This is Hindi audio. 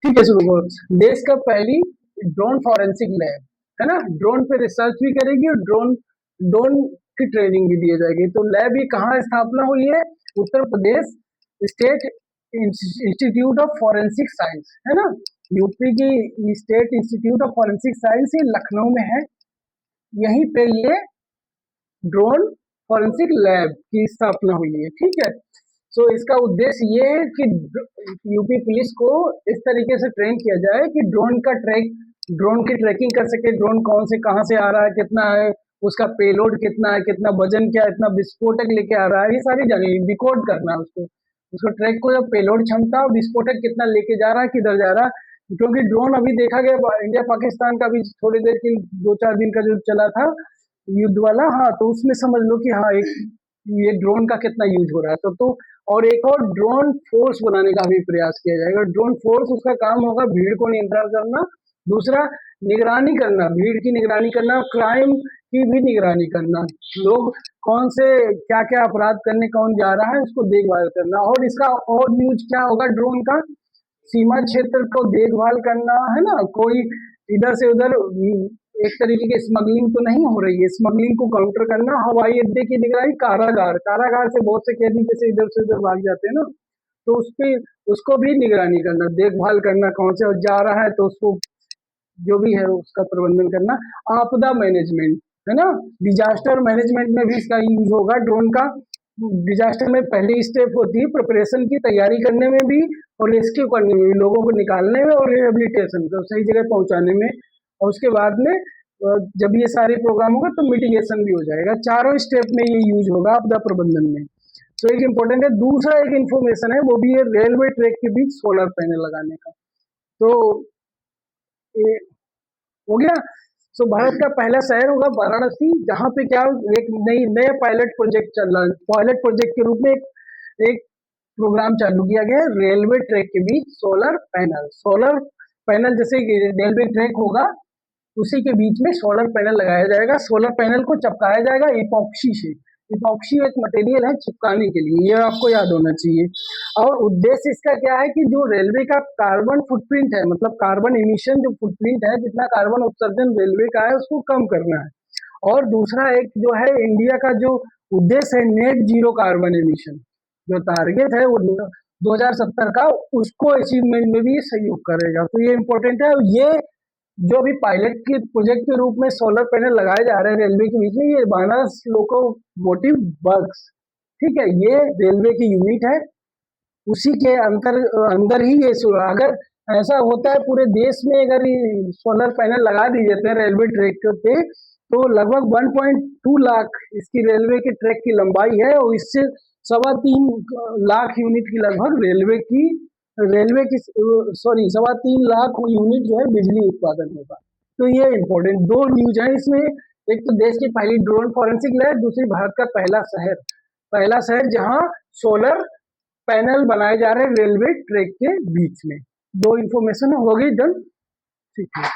ठीक है सुनो, देश का पहली ड्रोन फॉरेंसिक लैब है ना, ड्रोन पे रिसर्च भी करेगी और ड्रोन ड्रोन की ट्रेनिंग भी दी जाएगी। तो लैब ये कहाँ स्थापना हुई है? Uttar Pradesh state institute of forensic science है ना, यूपी की state institute of forensic science ये लखनऊ में है। यहीं पे ये ड्रोन फॉरेंसिक लैब की स्थापना हुई है। ठीक है, सो इसका उद्देश्य ये है कि यूपी पुलिस को इस तरीके से ट्रेन किया जाए कि ड्रोन की ट्रैकिंग कर सके, ड्रोन कौन से कहाँ से आ रहा है, कितना है उसका पेलोड, कितना है, कितना वजन, क्या इतना विस्फोटक लेके आ रहा है, ये सारी जानी डिकोड करना है उसको। उसको ट्रैक को जब पेलोड क्षमता और विस्फोटक कितना लेके जा रहा है, किधर जा रहा है, क्योंकि ड्रोन अभी देखा गया इंडिया पाकिस्तान का भी थोड़ी देर की 2-4 दिन का जो चला था युद्ध वाला, हाँ, तो उसमें समझ लो कि हाँ एक ये ड्रोन का कितना यूज हो रहा है। तो और एक और ड्रोन फोर्स बनाने का भी प्रयास किया जाएगा। ड्रोन फोर्स उसका काम होगा भीड़ को नियंत्रण करना, दूसरा निगरानी करना, भीड़ की निगरानी करना, क्राइम की भी निगरानी करना, लोग कौन से क्या क्या अपराध करने कौन जा रहा है उसको देखभाल करना। और इसका और यूज क्या होगा ड्रोन का? सीमा क्षेत्र को देखभाल करना है ना, कोई इधर से उधर एक तरीके की स्मगलिंग तो नहीं हो रही है, स्मगलिंग को काउंटर करना, हवाई अड्डे की निगरानी, कारागार से बहुत से कैदी जैसे इधर से उधर भाग जाते हैं ना, तो उस पे उसको भी निगरानी करना, देखभाल करना, कौन से जा रहा है तो उसको जो भी है उसका प्रबंधन करना। आपदा मैनेजमेंट है ना, डिजास्टर मैनेजमेंट में भी इसका यूज होगा ड्रोन का। डिजास्टर में पहली स्टेप होती है प्रिपरेशन की, तैयारी करने में भी और रेस्क्यू करने में भी, लोगों को निकालने में और रिहेबिलिटेशन को सही जगह पहुंचाने में, और उसके बाद में जब ये सारे प्रोग्राम होगा तो मिटिगेशन भी हो जाएगा। चारों स्टेप में ये यूज होगा आपदा प्रबंधन में। तो एक इम्पोर्टेंट है। दूसरा एक इन्फॉर्मेशन है, वो भी है रेलवे ट्रैक के बीच सोलर पैनल लगाने का। तो ये हो गया। सो भारत का पहला शहर होगा वाराणसी, जहाँ पे क्या एक नया पायलट प्रोजेक्ट चल रहा है। पायलट प्रोजेक्ट के रूप में एक प्रोग्राम चालू किया गया है, रेलवे ट्रैक के बीच सोलर पैनल। सोलर पैनल जैसे रेलवे ट्रैक होगा उसी के बीच में सोलर पैनल लगाया जाएगा। सोलर पैनल को चिपकाया जाएगा इपॉक्सी से। इपॉक्सी एक मटेरियल है चिपकाने के लिए, ये आपको याद होना चाहिए। और उद्देश्य इसका क्या है कि जो रेलवे का कार्बन फुटप्रिंट है, मतलब कार्बन इमिशन जो फुटप्रिंट है, जितना कार्बन उत्सर्जन रेलवे का है उसको कम करना है। और दूसरा एक जो है इंडिया का जो उद्देश्य है नेट जीरो कार्बन इमिशन, जो टारगेट है वो 2070 का, उसको अचीवमेंट में भी सहयोग करेगा। तो ये इम्पोर्टेंट है। ये जो भी पायलट के प्रोजेक्ट के रूप में सोलर पैनल लगाए जा रहे हैं रेलवे के बीच में, ये बानस लोकोमोटिव वर्क्स, ठीक है, ये रेलवे की यूनिट है, उसी के अंदर ही ये अगर ऐसा होता है पूरे देश में, अगर सोलर पैनल लगा दिए जाते हैं रेलवे ट्रैक पे, तो लगभग 1.2 लाख इसकी रेलवे के ट्रैक की लंबाई है, और इससे 3.25 लाख यूनिट की लगभग रेलवे की 3.25 लाख यूनिट जो है बिजली उत्पादन होगा। तो ये इम्पोर्टेंट दो न्यूज है इसमें। एक तो देश की पहली ड्रोन फॉरेंसिक लैब, दूसरी भारत का पहला शहर जहां सोलर पैनल बनाए जा रहे हैं रेलवे ट्रैक के बीच में। दो इन्फॉर्मेशन हो गई, डन, ठीक है।